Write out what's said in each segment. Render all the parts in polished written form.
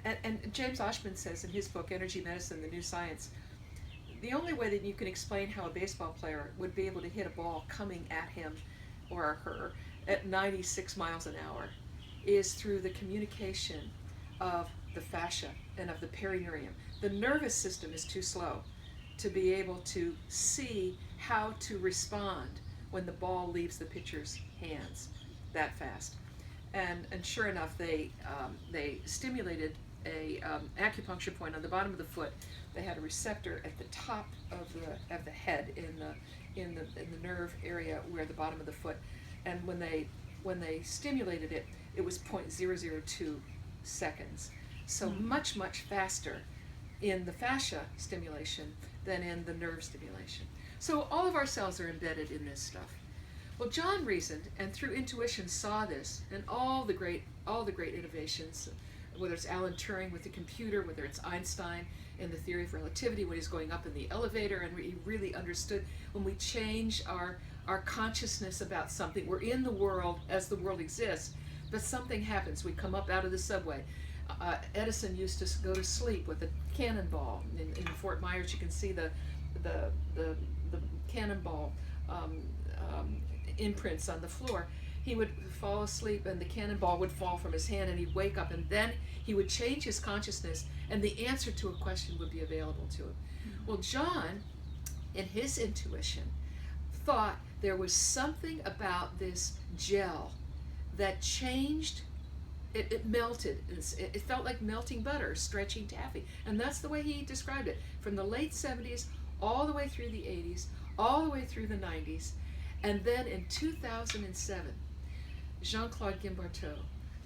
And James Oshman says in his book, Energy Medicine, The New Science, the only way that you can explain how a baseball player would be able to hit a ball coming at him or her at 96 miles an hour is through the communication of the fascia and of the perineurium. The nervous system is too slow to be able to see how to respond when the ball leaves the pitcher's hands that fast. And sure enough, they stimulated a acupuncture point on the bottom of the foot. They had a receptor at the top of the head in the nerve area where the bottom of the foot, and when they stimulated it, it was 0.002 seconds. So much faster in the fascia stimulation than in the nerve stimulation. So all of our cells are embedded in this stuff. Well, John reasoned and through intuition saw this, and all the great innovations, whether it's Alan Turing with the computer, whether it's Einstein in the theory of relativity when he's going up in the elevator, and he really understood when we change our consciousness about something, we're in the world as the world exists, but something happens. We come up out of the subway. Edison used to go to sleep with a cannonball. In Fort Myers, you can see the cannonball imprints on the floor. He would fall asleep and the cannonball would fall from his hand and he'd wake up, and then he would change his consciousness and the answer to a question would be available to him. Well, John, in his intuition, thought there was something about this gel that changed. It melted. It felt like melting butter, stretching taffy. And that's the way he described it. From the late 70s, all the way through the 80s, all the way through the 90s. And then in 2007, Jean-Claude Guimbarteau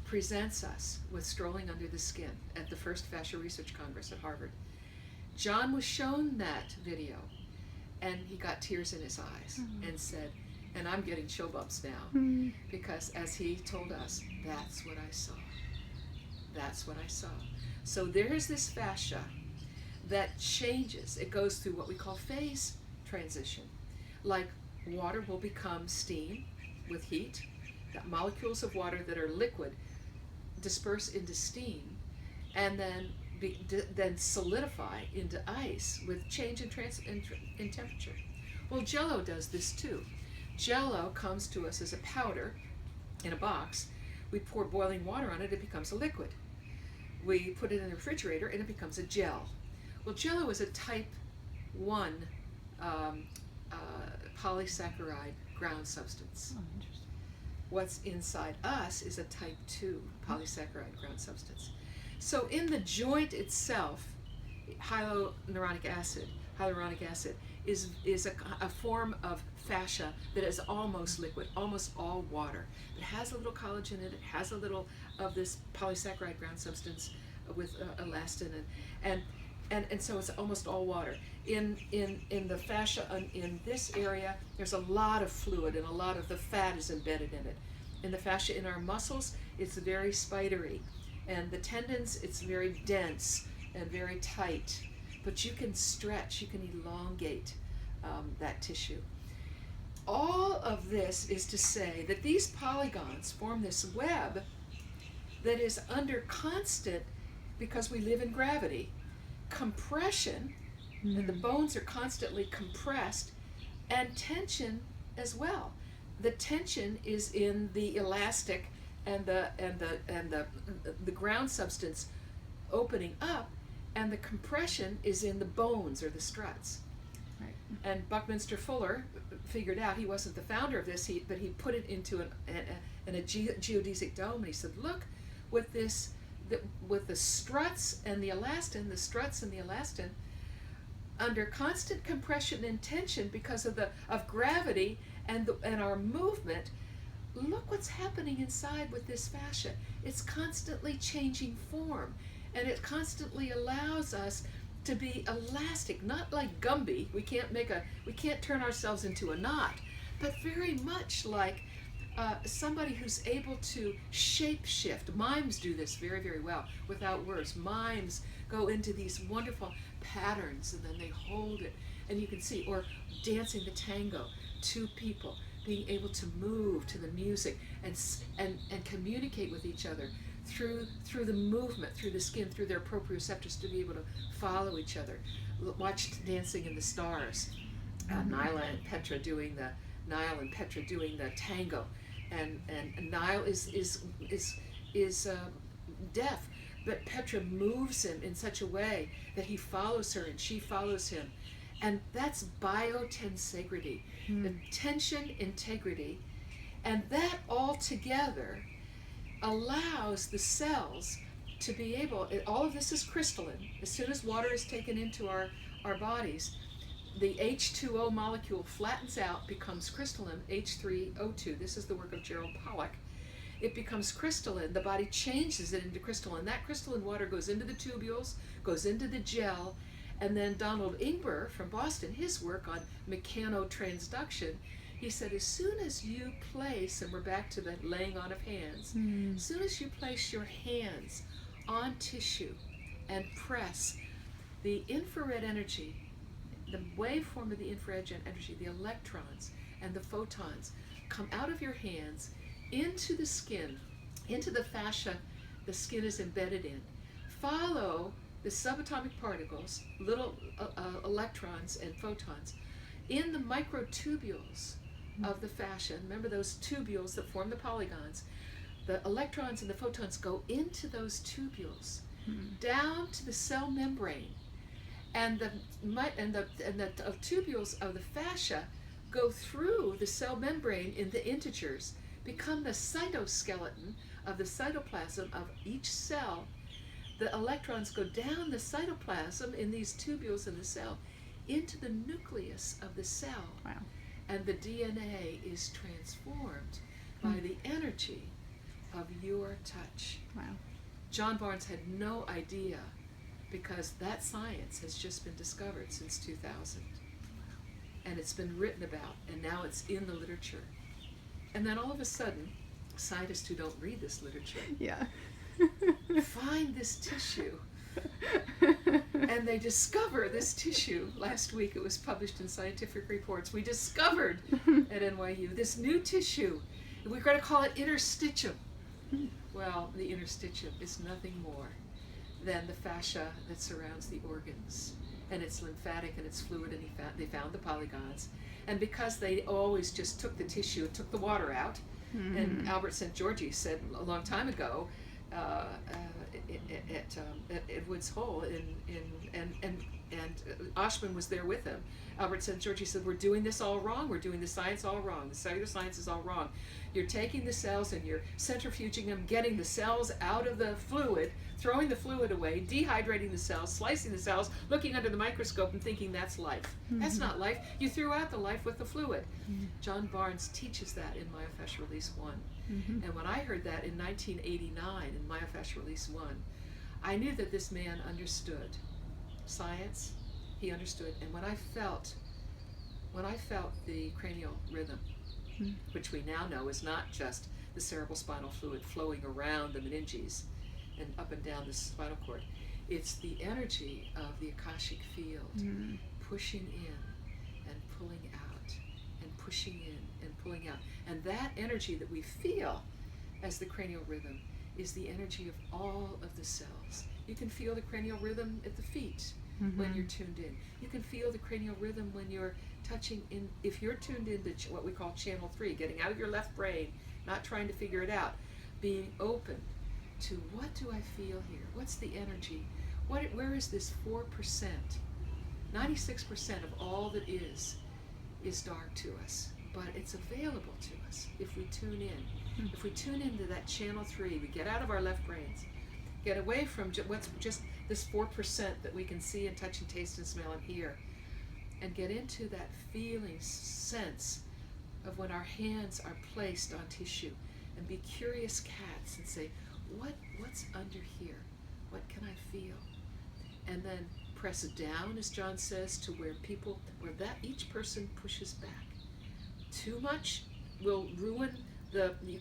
presents us with Strolling Under the Skin at the first Fascia Research Congress at Harvard. John was shown that video, and he got tears in his eyes and said, and I'm getting chill bumps now, because as he told us, that's what I saw. That's what I saw. So there's this fascia that changes. It goes through what we call phase transition. Like water will become steam with heat. That molecules of water that are liquid disperse into steam and then solidify into ice with change in temperature. Well, Jell-O does this too. Jell-O comes to us as a powder in a box. We pour boiling water on it, it becomes a liquid. We put it in the refrigerator and it becomes a gel. Well, Jell-O is a type 1 polysaccharide ground substance. Oh, interesting. What's inside us is a type 2 polysaccharide ground substance. So in the joint itself, hyaluronic acid is a form of fascia that is almost liquid, almost all water. It has a little collagen in it, has a little of this polysaccharide ground substance with elastin, and so it's almost all water. In the fascia, in this area, there's a lot of fluid and a lot of the fat is embedded in it. In the fascia in our muscles, it's very spidery, and the tendons, it's very dense and very tight. But you can stretch, you can elongate that tissue. All of this is to say that these polygons form this web that is under constant, because we live in gravity, compression, and the bones are constantly compressed, and tension as well. The tension is in the elastic and the ground substance opening up, and the compression is in the bones or the struts. Right. And Buckminster Fuller figured out, he wasn't the founder of this, but he put it into a geodesic dome, and he said, look, with this, with the struts and the elastin, under constant compression and tension because of gravity and our movement, look what's happening inside with this fascia. It's constantly changing form, and it constantly allows us to be elastic, not like Gumby. We can't turn ourselves into a knot, but very much like somebody who's able to shape shift. Mimes do this very, very well without words. Mimes go into these wonderful patterns and then they hold it, and you can see, or dancing the tango, two people being able to move to the music and communicate with each other through the movement, through the skin, through their proprioceptors to be able to follow each other. Watch Dancing in the Stars. Nyla and Petra doing the tango, and Nile is deaf, but Petra moves him in such a way that he follows her and she follows him, and that's biotensegrity, the tension integrity, and that all together allows the cells to be able. All of this is crystalline. As soon as water is taken into our bodies, the H2O molecule flattens out, becomes crystalline, H3O2. This is the work of Gerald Pollack. It becomes crystalline. The body changes it into crystalline. That crystalline water goes into the tubules, goes into the gel, and then Donald Ingber from Boston, his work on Mechanotransduction, he said as soon as you place, and we're back to the laying on of hands, as soon as you place your hands on tissue and press, the infrared energy, the waveform of the infrared energy, the electrons and the photons come out of your hands into the skin, into the fascia the skin is embedded in. Follow the subatomic particles, little electrons and photons, in the microtubules of the fascia. Remember those tubules that form the polygons? The electrons and the photons go into those tubules, down to the cell membrane. And the tubules of the fascia go through the cell membrane in the integers, become the cytoskeleton of the cytoplasm of each cell. The electrons go down the cytoplasm in these tubules in the cell into the nucleus of the cell. Wow. And the DNA is transformed by the energy of your touch. Wow. John Barnes had no idea, because that science has just been discovered since 2000. And it's been written about, and now it's in the literature. And then all of a sudden, scientists who don't read this literature find this tissue. And they discover this tissue. Last week it was published in Scientific Reports. We discovered at NYU this new tissue. We're going to call it interstitium. Well, the interstitium is nothing more than the fascia that surrounds the organs. And it's lymphatic and it's fluid, and they found the polygons. And because they always just took the tissue and took the water out, and Albert St. Georgi said a long time ago at Woods Hole, and Oshman was there with him. Albert St. Georgi said, we're doing this all wrong. We're doing the science all wrong. The cellular science is all wrong. You're taking the cells and you're centrifuging them, getting the cells out of the fluid, throwing the fluid away, dehydrating the cells, slicing the cells, looking under the microscope and thinking that's life. That's not life. You threw out the life with the fluid. John Barnes teaches that in Myofascial Release 1. And when I heard that in 1989 in Myofascial Release 1, I knew that this man understood science. He understood. And when I felt the cranial rhythm, which we now know is not just the cerebral spinal fluid flowing around the meninges and up and down the spinal cord, it's the energy of the Akashic field pushing in and pulling out, and pushing in and pulling out. And that energy that we feel as the cranial rhythm is the energy of all of the cells. You can feel the cranial rhythm at the feet when you're tuned in. You can feel the cranial rhythm when you're touching in, if you're tuned into what we call channel 3, getting out of your left brain, not trying to figure it out, being open to what do I feel here? What's the energy? Where is this 4%? 96% of all that is dark to us, but it's available to us if we tune in. If we tune into that channel 3, we get out of our left brains, get away from what's just this 4% that we can see and touch and taste and smell and hear, and get into that feeling sense of when our hands are placed on tissue, and be curious cats and say, what's under here? What can I feel? And then press down, as John says, to where each person pushes back. Too much will ruin you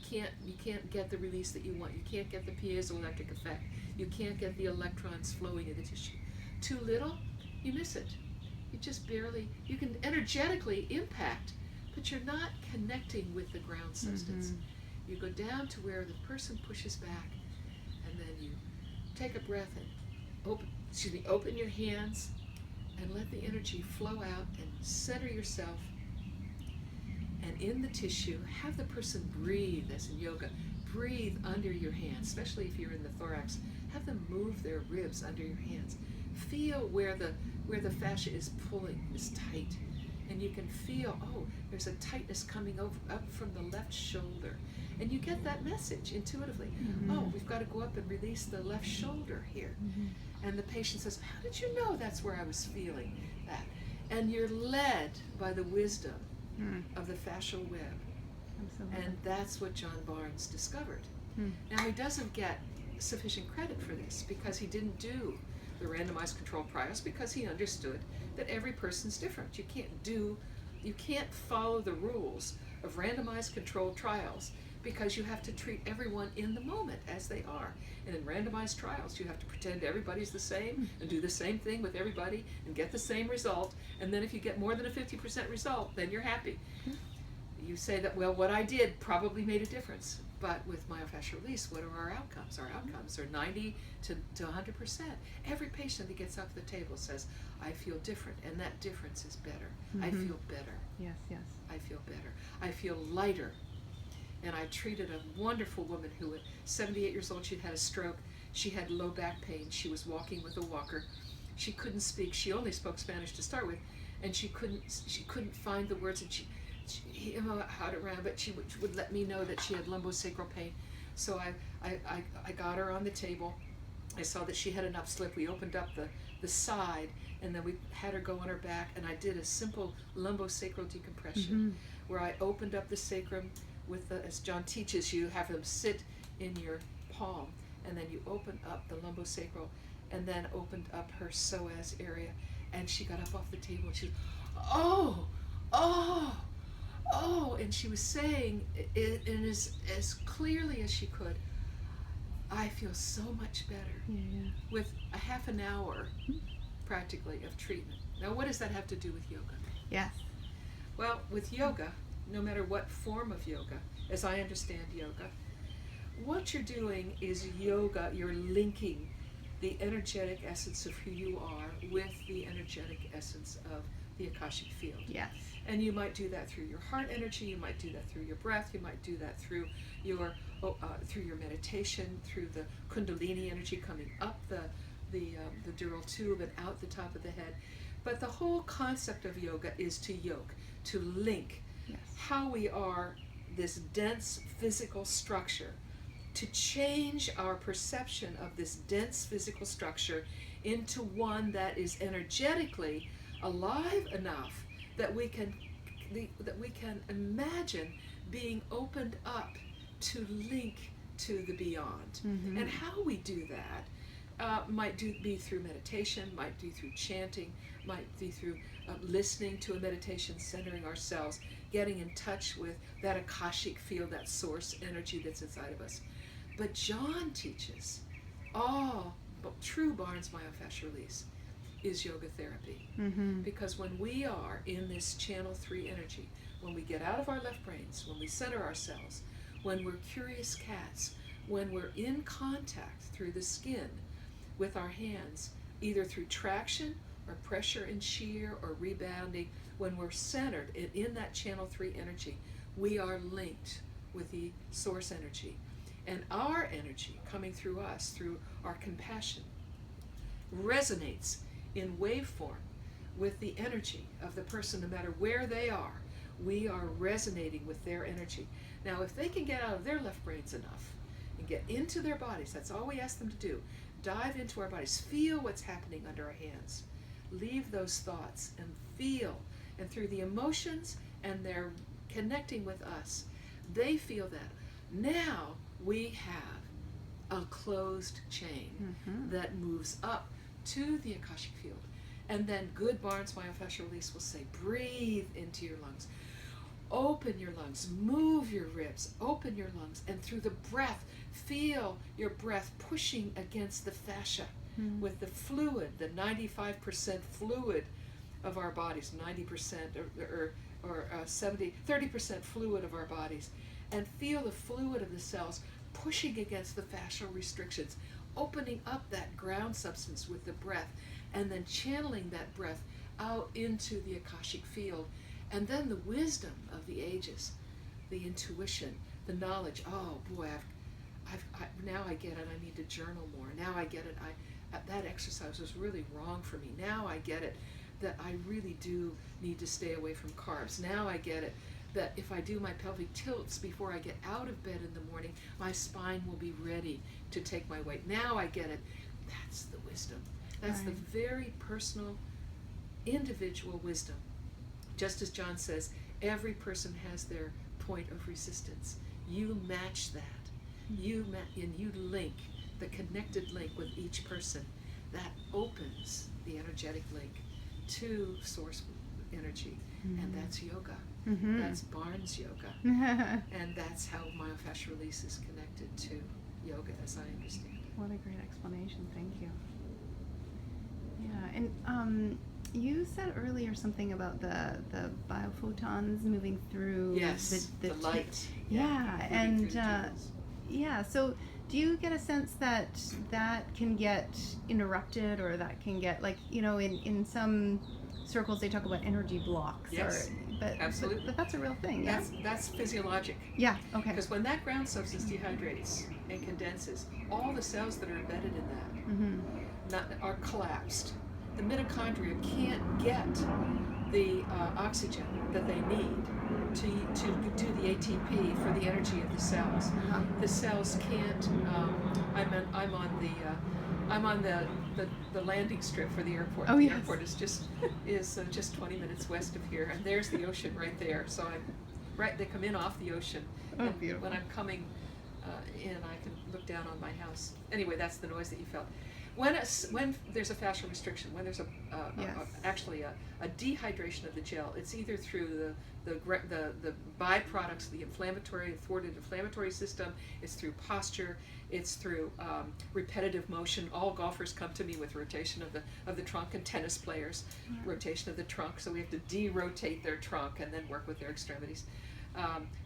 can't get the release that you want. You can't get the piezoelectric effect. You can't get the electrons flowing in the tissue. Too little, you miss it. You just barely, you can energetically impact, but you're not connecting with the ground substance. You go down to where the person pushes back, take a breath and open your hands and let the energy flow out and center yourself. And in the tissue, have the person breathe, as in yoga. Breathe under your hands, especially if you're in the thorax. Have them move their ribs under your hands. Feel where the fascia is pulling, is tight. And you can feel, oh, there's a tightness coming up from the left shoulder. And you get that message intuitively. Oh, we've got to go up and release the left shoulder here. And the patient says, how did you know that's where I was feeling that? And you're led by the wisdom of the fascial web. Absolutely. And that's what John Barnes discovered. Now, he doesn't get sufficient credit for this because he didn't do the randomized controlled trials, because he understood that every person's different. You can't follow the rules of randomized controlled trials because you have to treat everyone in the moment as they are. And in randomized trials, you have to pretend everybody's the same and do the same thing with everybody and get the same result. And then if you get more than a 50% result, then you're happy. You say that, well, what I did probably made a difference. But with myofascial release, what are our outcomes? Our outcomes are 90 to 100%. Every patient that gets up to the table says, I feel different, and that difference is better. I feel better. Yes, yes. I feel better. I feel lighter. And I treated a wonderful woman who at 78 years old, she'd had a stroke. She had low back pain. She was walking with a walker. She couldn't speak. She only spoke Spanish to start with, and she couldn't find the words, and she had it around, but she would let me know that she had lumbosacral pain. So I got her on the table. I saw that she had an upslip. We opened up the side, and then we had her go on her back, and I did a simple lumbosacral decompression where I opened up the sacrum with as John teaches you, have them sit in your palm, and then you open up the lumbosacral, and then opened up her psoas area, and she got up off the table, and she was, oh, and she was saying it as clearly as she could, I feel so much better with a half an hour practically of treatment. Now, what does that have to do with yoga? Yes. Well, with yoga, no matter what form of yoga, as I understand yoga, what you're doing is yoga, you're linking the energetic essence of who you are with the energetic essence of the Akashic field. Yes. And you might do that through your heart energy, you might do that through your breath, you might do that through your meditation, through the kundalini energy coming up the dural tube and out the top of the head. But the whole concept of yoga is to yoke, to link how we are this dense physical structure, to change our perception of this dense physical structure into one that is energetically alive enough that we can imagine being opened up to link to the beyond. And how we do that might be through meditation, might be through chanting, might be through listening to a meditation, centering ourselves, getting in touch with that Akashic field, that source energy that's inside of us. But John teaches true Barnes myofascial release is yoga therapy. Because when we are in this channel 3 energy, when we get out of our left brains, when we center ourselves, when we're curious cats, when we're in contact through the skin with our hands, either through traction or pressure and shear or rebounding, when we're centered in that channel 3 energy, we are linked with the source energy. And our energy coming through us, through our compassion, resonates in waveform with the energy of the person, no matter where they are. We are resonating with their energy. Now, if they can get out of their left brains enough and get into their bodies, that's all we ask them to do. Dive into our bodies. Feel what's happening under our hands. Leave those thoughts and feel. And through the emotions and their connecting with us, they feel that. Now we have a closed chain that moves up to the Akashic field. And then good Barnes myofascial release will say, breathe into your lungs. Open your lungs, move your ribs, open your lungs, and through the breath, feel your breath pushing against the fascia with the fluid, the 95% fluid of our bodies, 90% or 30% fluid of our bodies, and feel the fluid of the cells pushing against the fascial restrictions. opening up that ground substance with the breath, and then channeling that breath out into the Akashic field. And then the wisdom of the ages, the intuition, the knowledge. Oh boy, now I get it. I need to journal more. Now I get it. That exercise was really wrong for me. Now I get it that I really do need to stay away from carbs. Now I get it that if I do my pelvic tilts before I get out of bed in the morning, my spine will be ready to take my weight. Now I get it. That's the wisdom. That's the very personal, individual wisdom. Just as John says, every person has their point of resistance. You match that. You link, the connected link with each person. That opens the energetic link to source energy. And that's yoga. That's Barnes yoga. And that's how myofascial release is connected to yoga, as I understand it. What a great explanation. Thank you. Yeah, and you said earlier something about the biophotons moving through the light. Yeah, and yeah, so do you get a sense that that can get interrupted, or that can get, like, you know, in some circles they talk about energy blocks? Yes, absolutely. But that's a real thing, yeah? That's physiologic. Yeah, okay. Because when that ground substance dehydrates and condenses, all the cells that are embedded in that are collapsed. The mitochondria can't get the oxygen that they need to do the ATP for the energy of the cells. The cells can't. I'm on the landing strip for the airport. Oh, the yes. airport is just 20 minutes west of here, and there's the ocean right there. So they come in off the ocean. Oh, and beautiful. when I'm coming in, I can look down on my house. Anyway, that's the noise that you felt. When there's a fascial restriction, when there's actually a dehydration of the gel, it's either through the byproducts of the thwarted inflammatory system, it's through posture, it's through repetitive motion. All golfers come to me with rotation of the trunk, and tennis players, rotation of the trunk. So we have to de-rotate their trunk and then work with their extremities.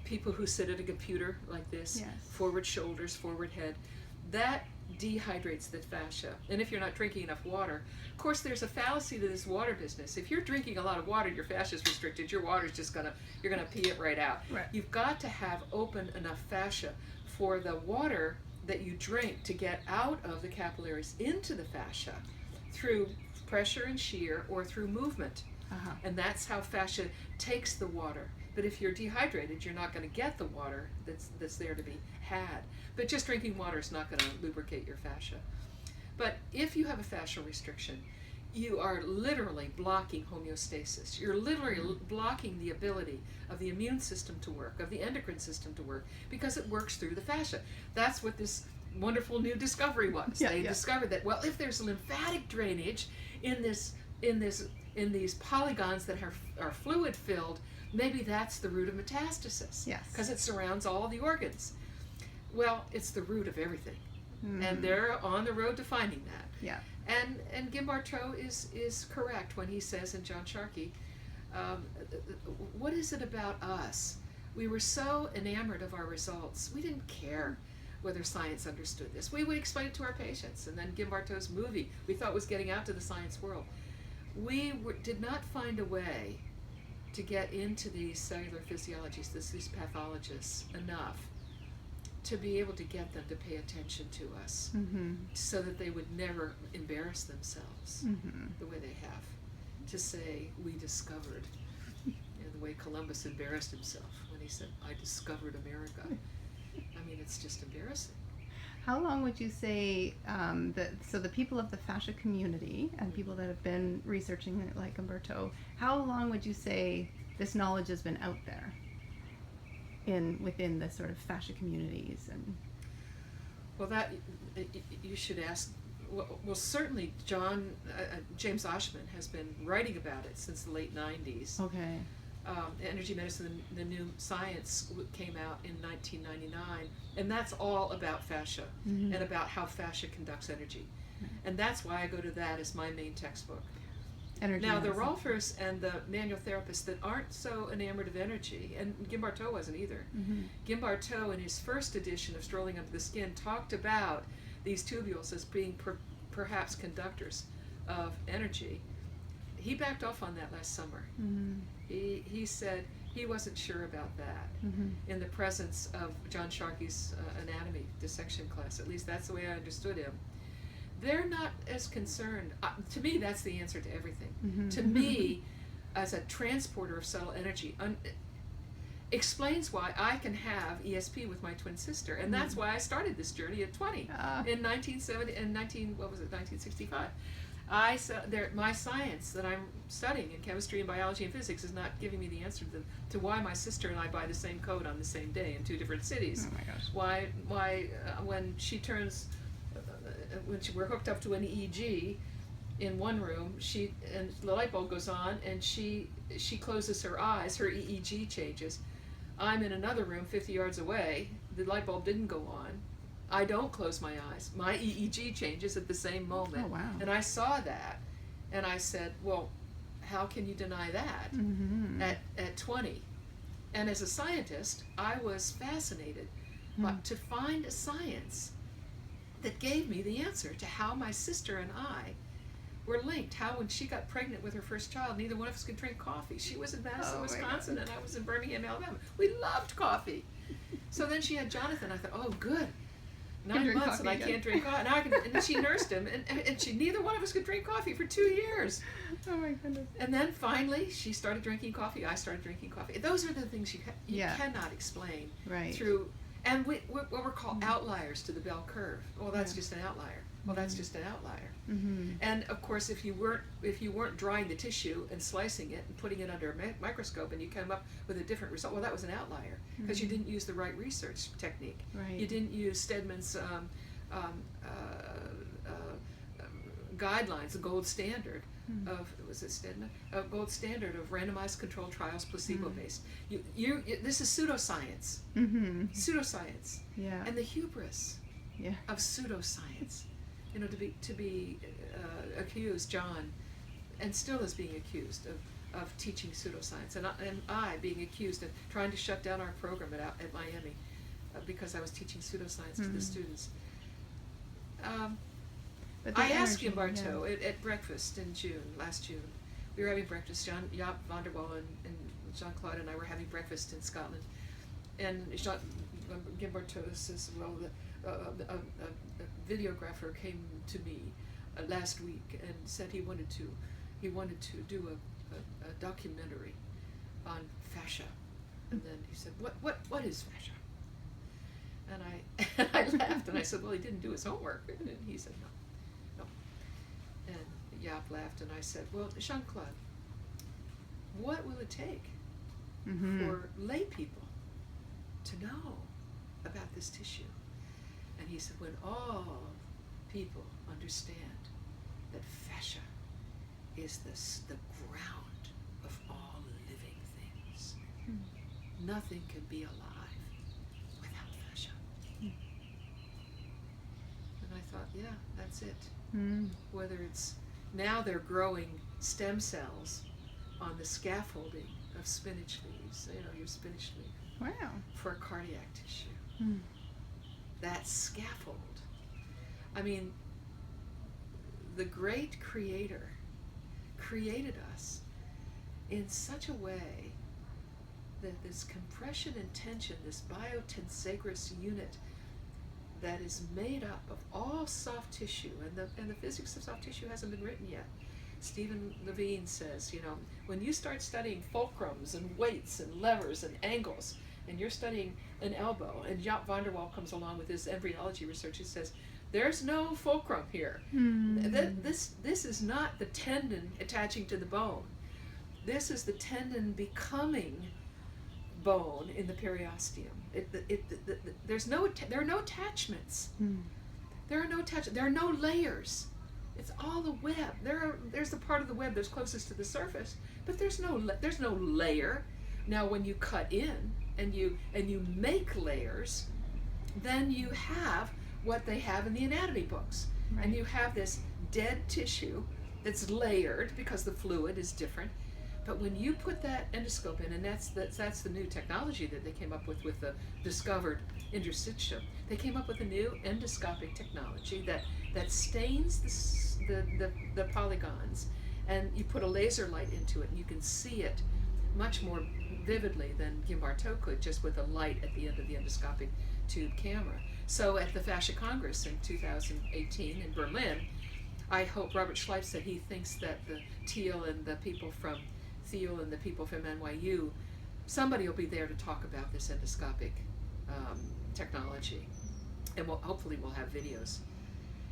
People who sit at a computer like this, forward shoulders, forward head, that dehydrates the fascia. And if you're not drinking enough water, of course there's a fallacy to this water business. If you're drinking a lot of water, your fascia is restricted, your water's just you're gonna pee it right out. You've got to have open enough fascia for the water that you drink to get out of the capillaries into the fascia through pressure and shear or through movement. And that's how fascia takes the water. But if you're dehydrated, you're not going to get the water that's there to be had. But just drinking water is not going to lubricate your fascia. But if you have a fascial restriction, you are literally blocking homeostasis. You're literally blocking the ability of the immune system to work, of the endocrine system to work, because it works through the fascia. That's what this wonderful new discovery was. They discovered that, well, if there's lymphatic drainage in these polygons that are fluid filled, maybe that's the root of metastasis. Because it surrounds all the organs. Well, it's the root of everything. And they're on the road to finding that. And Gimbarto is correct when he says in John Sharkey, what is it about us? We were so enamored of our results, we didn't care whether science understood this. We would explain it to our patients. And then Gimbarto's movie, we thought was getting out to the science world. We did not find a way to get into these cellular physiologists, these pathologists, enough to be able to get them to pay attention to us, so that they would never embarrass themselves the way they have, to say, we discovered, the way Columbus embarrassed himself when he said, I discovered America. I mean, it's just embarrassing. How long would you say, so the people of the fascia community and people that have been researching it like Umberto, how long would you say this knowledge has been out there within the sort of fascia communities? And well, that you should ask. Well, certainly James Oshman has been writing about it since the late 90s. Okay. Energy Medicine, the new science came out in 1999, and that's all about fascia and about how fascia conducts energy. And that's why I go to that as my main textbook. Energy now, medicine. the Rolfers and the manual therapists that aren't so enamored of energy, and Gimbarto wasn't either. Gimbarto, in his first edition of Strolling Under the Skin, talked about these tubules as being perhaps conductors of energy. He backed off on that last summer. He said he wasn't sure about that in the presence of John Sharkey's anatomy dissection class. At least that's the way I understood him. They're not as concerned. To me, that's the answer to everything. To me, as a transporter of subtle energy, explains why I can have ESP with my twin sister, and that's why I started this journey at 20 in 1965. My science that I'm studying in chemistry and biology and physics is not giving me the answer to why my sister and I buy the same coat on the same day in 2 different cities. Oh my gosh. Why when she turns, we're hooked up to an EEG in one room, and the light bulb goes on, and she closes her eyes, her EEG changes. I'm in another room 50 yards away, the light bulb didn't go on. I don't close my eyes. My EEG changes at the same moment. Oh, wow. And I saw that, and I said, well, how can you deny that at 20? And as a scientist, I was fascinated to find a science that gave me the answer to how my sister and I were linked. How when she got pregnant with her first child, neither one of us could drink coffee. She was in Madison, Wisconsin, and I was in Birmingham, Alabama. We loved coffee. So then she had Jonathan. I thought, oh, good. 9 months and I can't drink coffee. And then she nursed him, and neither one of us could drink coffee for 2 years. Oh my goodness. And then finally, she started drinking coffee. I started drinking coffee. Those are the things you cannot explain through. And what we're called outliers to the bell curve. Well, that's just an outlier. Well, that's just an outlier. And of course, if you weren't drying the tissue and slicing it and putting it under a microscope, and you come up with a different result, well, that was an outlier because you didn't use the right research technique. You didn't use Stedman's guidelines, the gold standard of gold standard of randomized controlled trials, placebo-based. This is pseudoscience. Pseudoscience. Yeah. And the hubris of pseudoscience. To be accused, John, and still is being accused of teaching pseudoscience, and I being accused of trying to shut down our program at Miami because I was teaching pseudoscience to the students. I asked Gimbarto at breakfast in last June. We were having breakfast. Jaap van der Wal and Jean-Claude and I were having breakfast in Scotland, and Gimbarto says, well, a videographer came to me last week and said he wanted to do a documentary on fascia, and then he said, what is fascia? And I laughed and I said, well, he didn't do his homework. And he said, no. And Jaap laughed and I said, well, Jean-Claude, what will it take for lay people to know about this tissue? And he said, when all people understand that fascia is the ground of all living things, nothing can be alive without fascia. And I thought, yeah, that's it. Whether it's now they're growing stem cells on the scaffolding of spinach leaves, your spinach leaf, for cardiac tissue. That scaffold. I mean, the great creator created us in such a way that this compression and tension, this Biotensegrity unit that is made up of all soft tissue, and the physics of soft tissue hasn't been written yet. Stephen Levine says, when you start studying fulcrums and weights and levers and angles, and you're studying an elbow, and Jaap van der Wal comes along with his embryology research, he says, there's no fulcrum here. This is not the tendon attaching to the bone. This is the tendon becoming bone in the periosteum. There are no attachments. There are no attachments. There are no layers. It's all the web. There's the part of the web that's closest to the surface, but there's no layer. Now, when you cut in and you make layers, then you have what they have in the anatomy books, and you have this dead tissue that's layered because the fluid is different. But when you put that endoscope in, and that's the new technology that they came up with the discovered interstitium. They came up with a new endoscopic technology that stains the polygons, and you put a laser light into it, and you can see it much more vividly than Gimbarto could, just with a light at the end of the endoscopic tube camera. So at the Fascia Congress in 2018 in Berlin, I hope Robert Schleif said he thinks that the Thiel and the people from NYU, somebody will be there to talk about this endoscopic technology, and hopefully we'll have videos.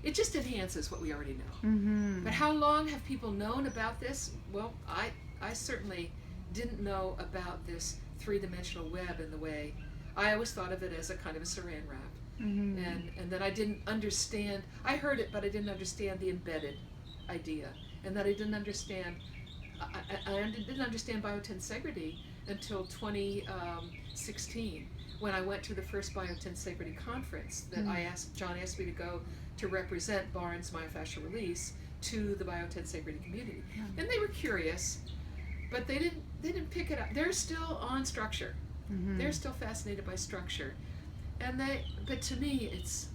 It just enhances what we already know. Mm-hmm. But how long have people known about this? Well, I certainly didn't know about this three-dimensional web in the way I always thought of it as a kind of a saran wrap. Mm-hmm. And that I didn't understand. I heard it, but I didn't understand the embedded idea, and that I didn't understand. I didn't understand Biotensegrity until 2016, when I went to the first Biotensegrity conference that John asked me to go to represent Barnes' myofascial release to the Biotensegrity community, and they were curious, but they didn't pick it up. They're still on structure. Mm-hmm. They're still fascinated by structure. But to me, it's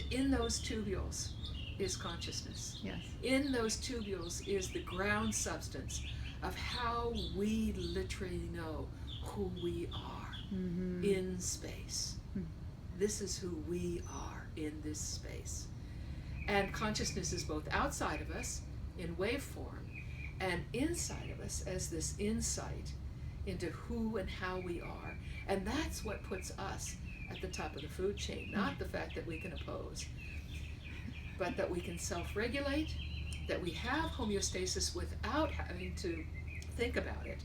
in those tubules is consciousness. Yes. In those tubules is the ground substance of how we literally know who we are in space. This is who we are in this space. And consciousness is both outside of us in waveform and inside of us as this insight into who and how we are. And that's what puts us at the top of the food chain, not the fact that we can oppose, but that we can self-regulate, that we have homeostasis without having to think about it,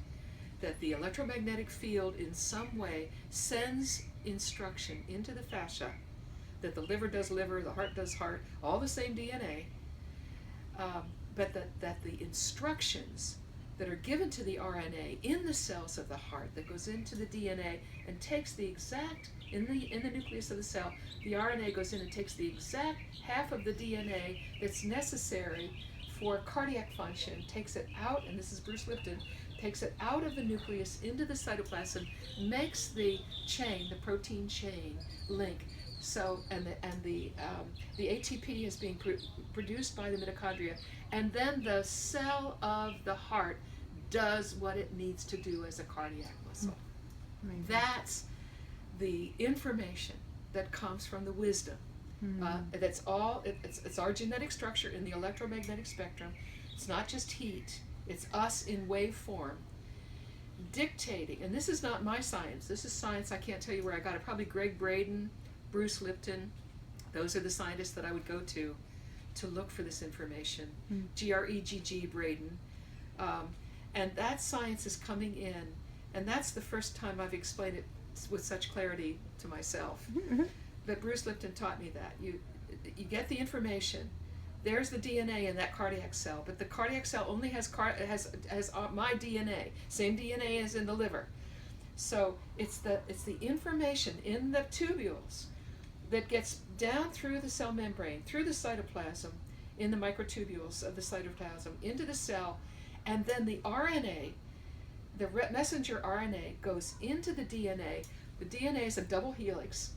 that the electromagnetic field in some way sends instruction into the fascia, that the liver does liver, the heart does heart, all the same DNA, but that the instructions that are given to the RNA in the cells of the heart that goes into the DNA and takes the exact, in the nucleus of the cell, the RNA goes in and takes the exact half of the DNA that's necessary for cardiac function, takes it out, and this is Bruce Lipton, takes it out of the nucleus into the cytoplasm, makes the chain, the protein chain link. So, and the ATP is being produced by the mitochondria, and then the cell of the heart does what it needs to do as a cardiac muscle. Amazing. That's the information that comes from the wisdom. That's all. It's our genetic structure in the electromagnetic spectrum. It's not just heat. It's us in wave form dictating. And this is not my science. This is science. I can't tell you where I got it. Probably Greg Braden, Bruce Lipton. Those are the scientists that I would go to look for this information. Gregg Braden. And that science is coming in, and that's the first time I've explained it with such clarity to myself. But Bruce Lipton taught me that. You get the information. There's the DNA in that cardiac cell, but the cardiac cell only has my DNA, same DNA as in the liver. So it's the information in the tubules that gets down through the cell membrane, through the cytoplasm, in the microtubules of the cytoplasm, into the cell, and then the RNA, the messenger RNA, goes into the DNA. The DNA is a double helix.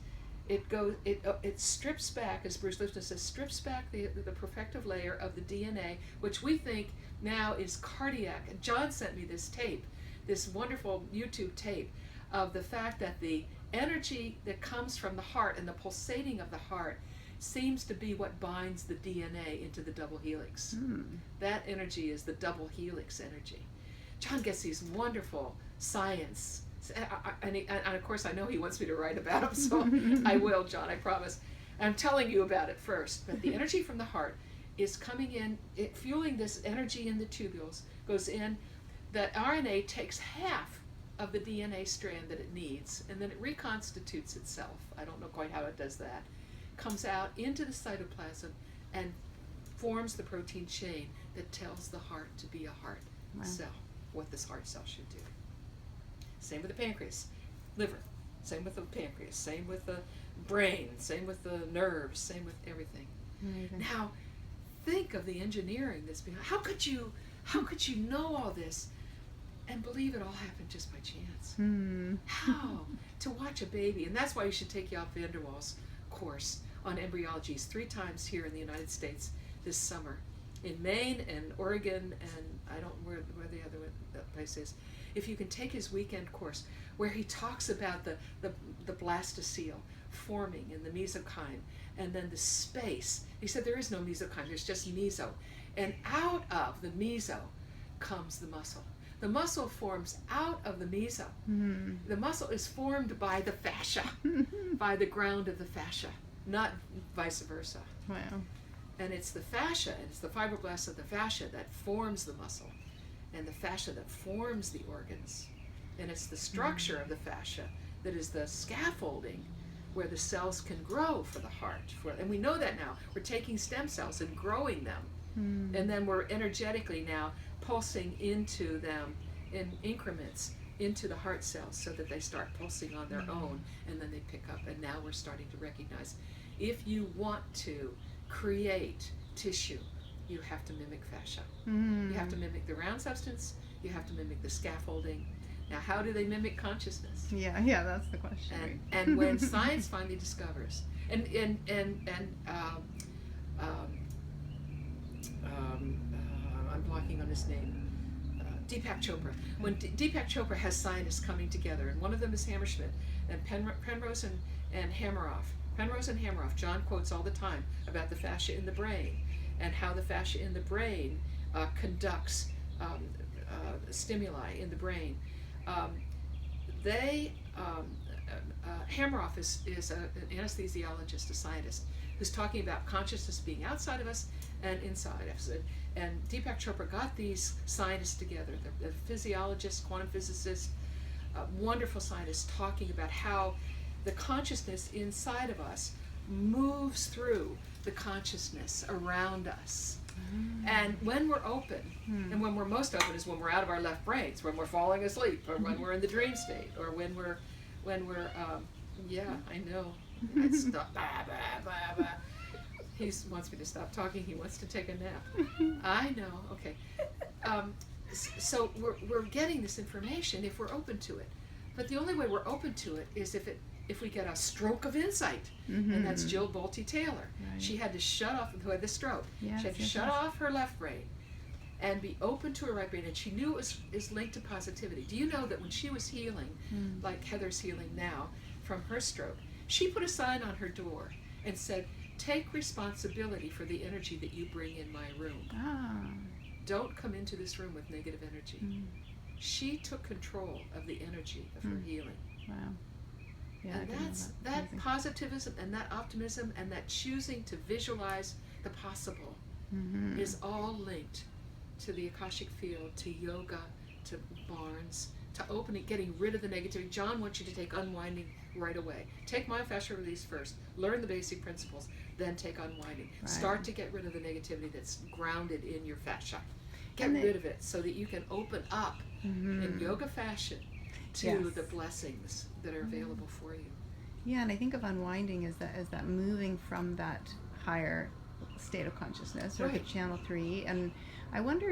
It strips back, as Bruce Lipton says, strips back the protective layer of the DNA, which we think now is cardiac. And John sent me this tape, this wonderful YouTube tape, of the fact that the energy that comes from the heart and the pulsating of the heart seems to be what binds the DNA into the double helix. That energy is the double helix energy. John gets these wonderful science, and of course I know he wants me to write about them, so I will, John, I promise. I'm telling you about it first, but the energy from the heart is coming in, fueling this energy in the tubules, goes in. That RNA takes half of the DNA strand that it needs, and then it reconstitutes itself. I don't know quite how it does that. Comes out into the cytoplasm and forms the protein chain that tells the heart to be a heart cell, what this heart cell should do. Same with the pancreas, liver, same with the pancreas, same with the brain, same with the nerves, same with everything. Amazing. Now, think of the engineering that's behind. How could you know all this? and believe it all happened just by chance. Hmm. How? To watch a baby, and that's why you should take Jaap van der Waal's course on embryology. It's 3 times here in the United States this summer, in Maine and Oregon, and I don't know where the other place is. If you can take his weekend course, where he talks about the blastocele forming in the mesenchyme, and then the space. He said there is no mesenchyme, there's just meso. And out of the meso comes the muscle. The muscle forms out of the meso. Hmm. The muscle is formed by the fascia, by the ground of the fascia, not vice versa. Wow. And it's the fascia, and it's the fibroblasts of the fascia that forms the muscle, and the fascia that forms the organs. And it's the structure of the fascia that is the scaffolding where the cells can grow for the heart. And we know that now. We're taking stem cells and growing them. Hmm. And then we're energetically now pulsing into them in increments into the heart cells so that they start pulsing on their own, and then they pick up. And now we're starting to recognize, if you want to create tissue, you have to mimic fascia. Hmm. You have to mimic the round substance, you have to mimic the scaffolding. Now, how do they mimic consciousness? Yeah, that's the question. And when science finally discovers, I'm blocking on his name, Deepak Chopra. When Deepak Chopra has scientists coming together, and one of them is Hammerschmidt, and Penrose and Hameroff. Penrose and Hameroff, John quotes all the time about the fascia in the brain, and how the fascia in the brain conducts stimuli in the brain. Hameroff is an anesthesiologist, a scientist, who's talking about consciousness being outside of us and inside us. And Deepak Chopra got these scientists together, the physiologists, quantum physicists, wonderful scientists, talking about how the consciousness inside of us moves through the consciousness around us. And when we're open, and when we're most open is when we're out of our left brains, when we're falling asleep, or when we're in the dream state, or when we're I know, I'd stop, he wants me to stop talking, he wants to take a nap. I know, okay. So we're getting this information if we're open to it. But the only way we're open to it is if we get a stroke of insight. And that's Jill Bolte Taylor. Right. She had to shut off, who had the stroke. Yes, she had to yes, shut yes. off her left brain and be open to her right brain, and she knew it is linked to positivity. Do you know that when she was healing, like Heather's healing now from her stroke, she put a sign on her door and said, "Take responsibility for the energy that you bring in my room. Don't come into this room with negative energy." She took control of the energy of her healing. Wow. Yeah, And that amazing. positivism and that optimism and that choosing to visualize the possible is all linked to the Akashic field, to yoga, to Barnes, to opening, getting rid of the negativity. John wants you to take unwinding right away. Take myofascial release first. Learn the basic principles, then take unwinding. Right. Start to get rid of the negativity that's grounded in your fascia. Get And rid of it so that you can open up in yoga fashion to Yes. the blessings that are available for you. Yeah, and I think of unwinding as that moving from that higher state of consciousness, or the Right. channel 3. And I wonder,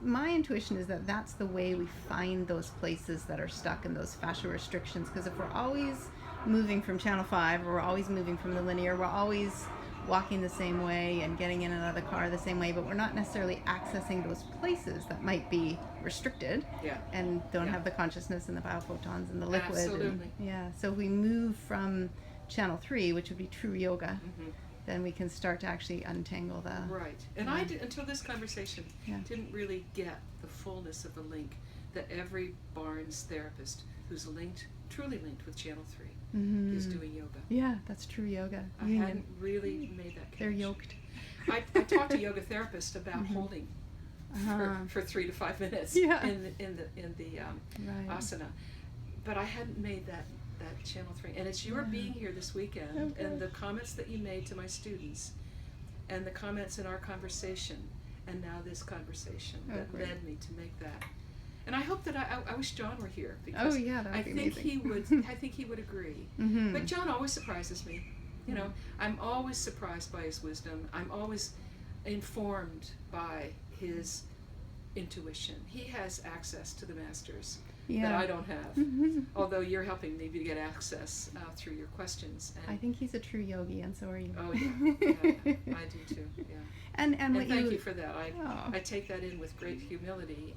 my intuition is that that's the way we find those places that are stuck in those fascial restrictions. Because if we're always moving from channel 5, or we're always moving from the linear, we're always walking the same way and getting in and out of the car the same way, but we're not necessarily accessing those places that might be restricted and don't have the consciousness and the biophotons and the liquid. Absolutely. And, so if we move from channel 3, which would be true yoga, then we can start to actually untangle the... Right. And I did, until this conversation, Yeah. didn't really get the fullness of the link that every Barnes therapist who's truly linked with channel 3 is doing yoga. Yeah, that's true yoga. I hadn't really made that connection. They're yoked. I talked to yoga therapists about holding for 3 to 5 minutes in the Right. asana, but I hadn't made that channel 3. And it's your being here this weekend and the comments that you made to my students and the comments in our conversation and now this conversation that led me to make that. And I hope that I wish John were here, because that would I be think amazing. he would agree. Mhm. But John always surprises me. You know, I'm always surprised by his wisdom. I'm always informed by his intuition. He has access to the masters that Yeah. I don't have. Although you're helping me to get access through your questions. I And think he's a true yogi, and so are you. oh yeah, I do too. Yeah. And And what thank you for that. Oh. I take that in with great humility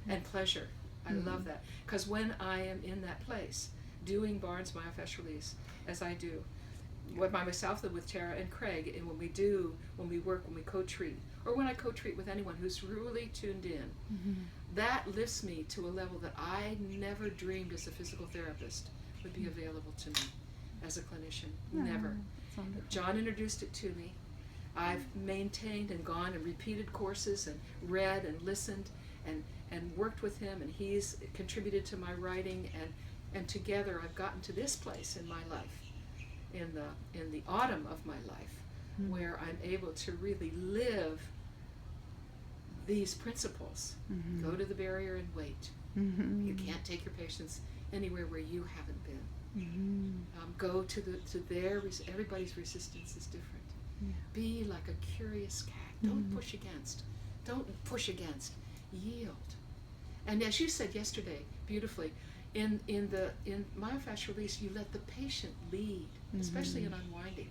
and pleasure. I love that, because when I am in that place doing Barnes Myofascial release, as I do, by myself and with Tara and Craig, and when we work, when we co-treat, or when I co-treat with anyone who's really tuned in, that lifts me to a level that I never dreamed as a physical therapist would be available to me as a clinician. Never. That's wonderful. John introduced it to me. I've maintained and gone and repeated courses and read and listened and worked with him, and he's contributed to my writing, and together I've gotten to this place in my life, in the autumn of my life, where I'm able to really live these principles. Go to the barrier and wait. You can't take your patients anywhere where you haven't been. Go to their everybody's resistance is different. Be like a curious cat. Don't push against. Don't push against. Yield. And as you said yesterday, beautifully, in myofascial release, you let the patient lead, especially in unwinding.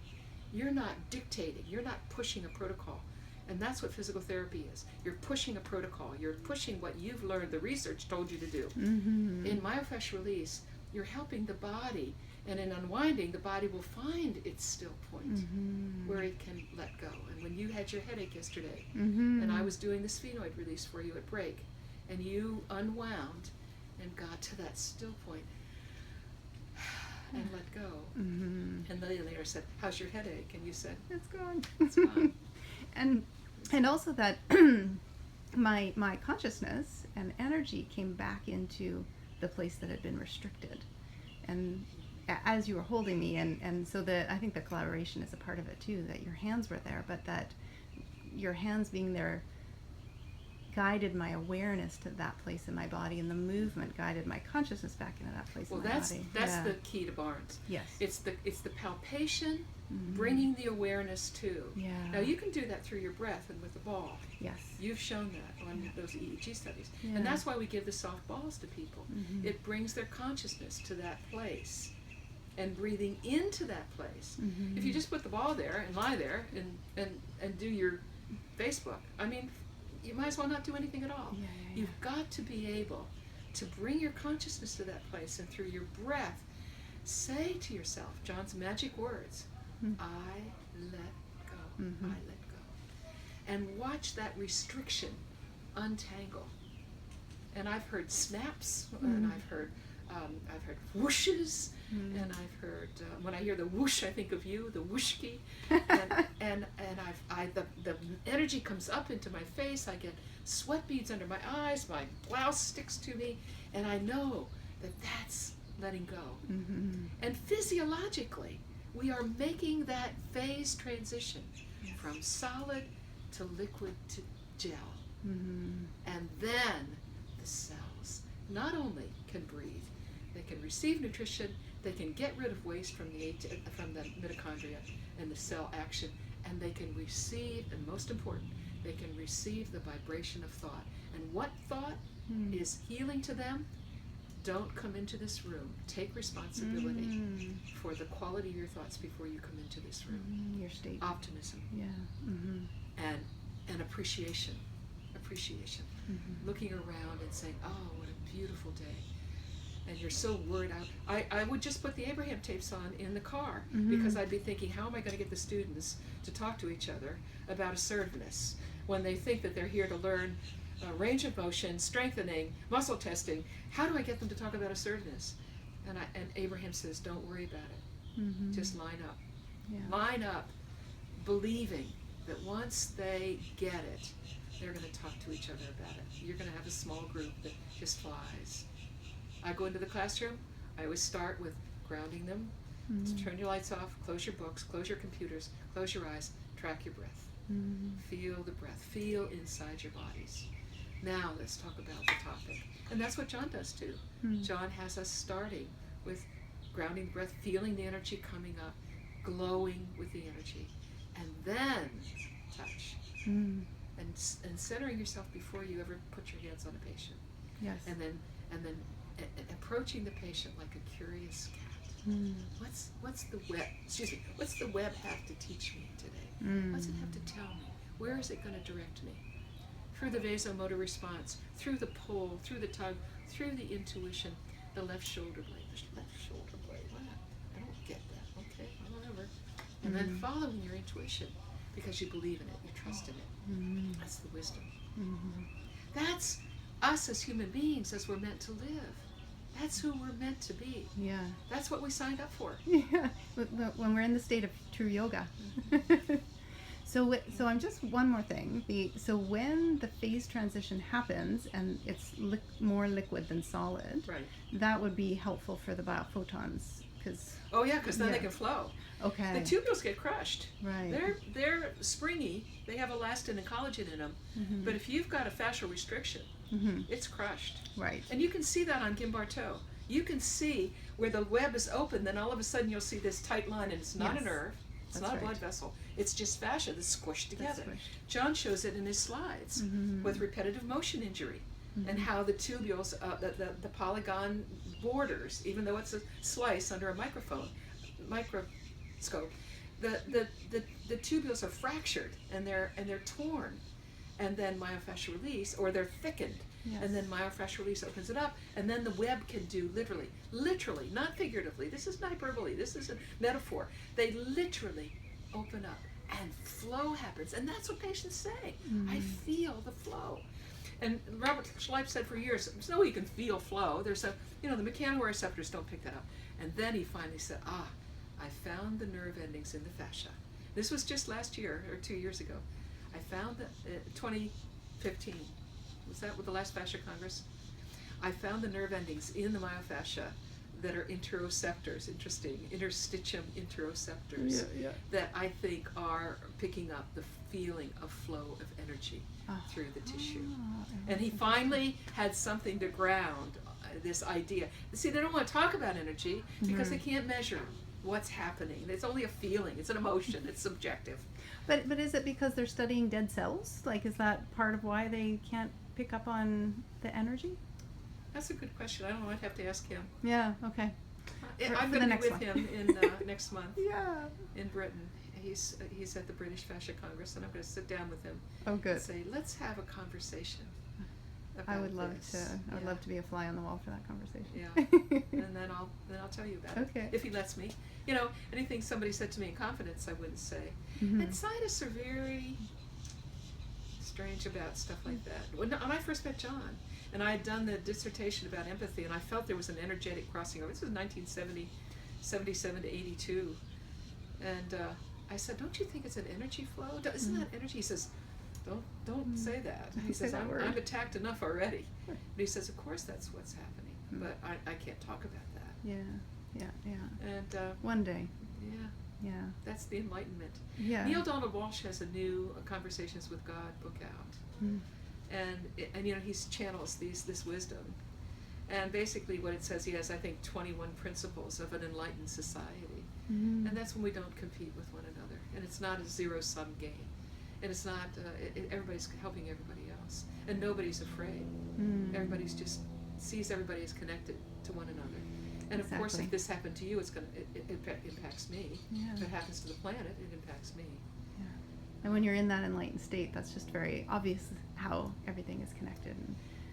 You're not dictating. You're not pushing a protocol. And that's what physical therapy is. You're pushing a protocol. You're pushing what you've learned, the research told you to do. In myofascial release, you're helping the body, and in unwinding, the body will find its still point where it can let go. And when you had your headache yesterday, and I was doing the sphenoid release for you at break, and you unwound and got to that still point and let go. And then later said, "How's your headache?" And you said, It's gone. "It's gone." And also that my consciousness and energy came back into the place that had been restricted, and as you were holding me, and so I think the collaboration is a part of it too, that your hands were there, but that your hands being there guided my awareness to that place in my body, and the movement guided my consciousness back into that place in my body. That's the key to Barnes. Yes. It's the palpation, bringing the awareness to. Yeah. Now you can do that through your breath and with the ball. Yes. You've shown that on those EEG studies. Yeah. And that's why we give the soft balls to people. It brings their consciousness to that place and breathing into that place. If you just put the ball there and lie there and do your Facebook, I mean, you might as well not do anything at all. You've got to be able to bring your consciousness to that place, and through your breath, say to yourself John's magic words, I let go, I let go. And watch that restriction untangle. And I've heard snaps, and I've heard whooshes, and I've heard, when I hear the whoosh, I think of you, the whooshki, and the energy comes up into my face, I get sweat beads under my eyes, my blouse sticks to me, and I know that that's letting go. And physiologically, we are making that phase transition from solid to liquid to gel. And then the cells not only can breathe, they can receive nutrition, they can get rid of waste from the mitochondria and the cell action, and they can receive, and most important, they can receive the vibration of thought. And what thought is healing to them? Don't come into this room. Take responsibility for the quality of your thoughts before you come into this room. Your state. Optimism. Yeah. And appreciation. Looking around and saying, oh, what a beautiful day. And you're so worried out. I would just put the Abraham tapes on in the car, because I'd be thinking, how am I going to get the students to talk to each other about assertiveness when they think that they're here to learn range of motion, strengthening, muscle testing? How do I get them to talk about assertiveness? And Abraham says, don't worry about it. Just line up. Line up, believing that once they get it, they're going to talk to each other about it. You're going to have a small group that just flies. I go into the classroom, I always start with grounding them. Turn your lights off, close your books, close your computers, close your eyes, track your breath. Feel the breath, feel inside your bodies. Now let's talk about the topic. And that's what John does too. John has us starting with grounding breath, feeling the energy coming up, glowing with the energy, and then touch. and centering yourself before you ever put your hands on a patient. Yes. And then approaching the patient like a curious cat. What's the web have to teach me today? What's it have to tell me? Where is it going to direct me? Through the vasomotor response, through the pull, through the tug, through the intuition, the left shoulder blade, What? I don't get that. Okay, whatever. And then following your intuition because you believe in it, you trust in it. That's the wisdom. That's us as human beings as we're meant to live. That's who we're meant to be. Yeah. That's what we signed up for. Yeah. When we're in the state of true yoga. So I'm just one more thing. So when the phase transition happens and it's more liquid than solid, Right. that would be helpful for the biophotons because. Oh yeah, because then they can flow. Okay. The tubules get crushed. Right. They're springy. They have elastin and collagen in them. But if you've got a fascial restriction, it's crushed. Right. And you can see that on Gimbarto. You can see where the web is open, then all of a sudden you'll see this tight line, and it's not a nerve. It's not a blood vessel. It's just fascia that's squished together. John shows it in his slides with repetitive motion injury and how the tubules, the polygon borders, even though it's a slice under a microscope, the tubules are fractured and they're torn, and then myofascial release, or they're thickened. Yes. And then myofascial release opens it up, and then the web can do literally, not figuratively. This isn't hyperbole. This isn't metaphor. They literally open up, and flow happens, and that's what patients say. I feel the flow. And Robert Schleip said for years, there's no way you can feel flow. There's the mechanoreceptors don't pick that up. And then he finally said, I found the nerve endings in the fascia. This was just last year or 2 years ago. I found that 2015. Was that with the last Fascia Congress? I found the nerve endings in the myofascia that are interoceptors, interesting, interstitium interoceptors, that I think are picking up the feeling of flow of energy through the tissue. And he finally had something to ground this idea. See, they don't want to talk about energy because they can't measure what's happening. It's only a feeling, it's an emotion, it's subjective. But is it because they're studying dead cells? Like, is that part of why they can't pick up on the energy? That's a good question. I don't know. I'd have to ask him. Yeah. Okay. I'm going to be with him in next month. Yeah. In Britain. He's at the British Fascia Congress, and I'm going to sit down with him. Oh, good. And say, let's have a conversation. I would love this. to. I would love to be a fly on the wall for that conversation. Yeah. And then I'll tell you about it. Okay. If he lets me. Anything somebody said to me in confidence, I wouldn't say. And scientists are very strange about stuff like that. When I first met John, and I had done the dissertation about empathy, and I felt there was an energetic crossing over. This was 1977 to 82. And I said, don't you think it's an energy flow? Isn't that energy? He says, don't say that. He says, I'm attacked enough already. But he says, of course that's what's happening, but I can't talk about that. Yeah. And one day. Yeah. That's the enlightenment. Yeah. Neil Donald Walsh has a new Conversations with God book out. And he channels this wisdom. And basically what it says, he has, I think, 21 principles of an enlightened society. And that's when we don't compete with one another. And it's not a zero-sum game. And it's not, everybody's helping everybody else. And nobody's afraid. Everybody's just sees everybody as connected to one another. And of course, if this happened to you, it impacts me. Yeah. If it happens to the planet, it impacts me. Yeah. And when you're in that enlightened state, that's just very obvious how everything is connected.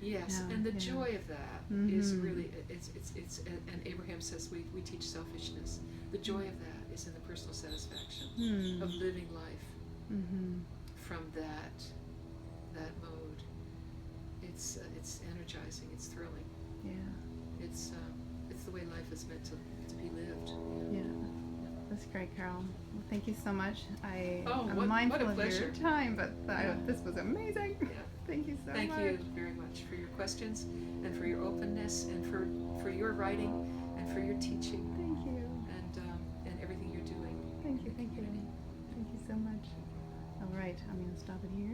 Yes, and the joy of that is really, and Abraham says we teach selfishness. The joy of that is in the personal satisfaction of living life from that mode. It's energizing, it's thrilling. Yeah. It's the way life is meant to be lived. Yeah. That's great, Carol. Well, thank you so much. I'm what mindful a of pleasure. your time, but this was amazing. Yeah. Thank you so much. Thank you very much for your questions and for your openness and for your writing and for your teaching. Thank you. And everything you're doing. Thank you so much. All right, I'm going to stop it here.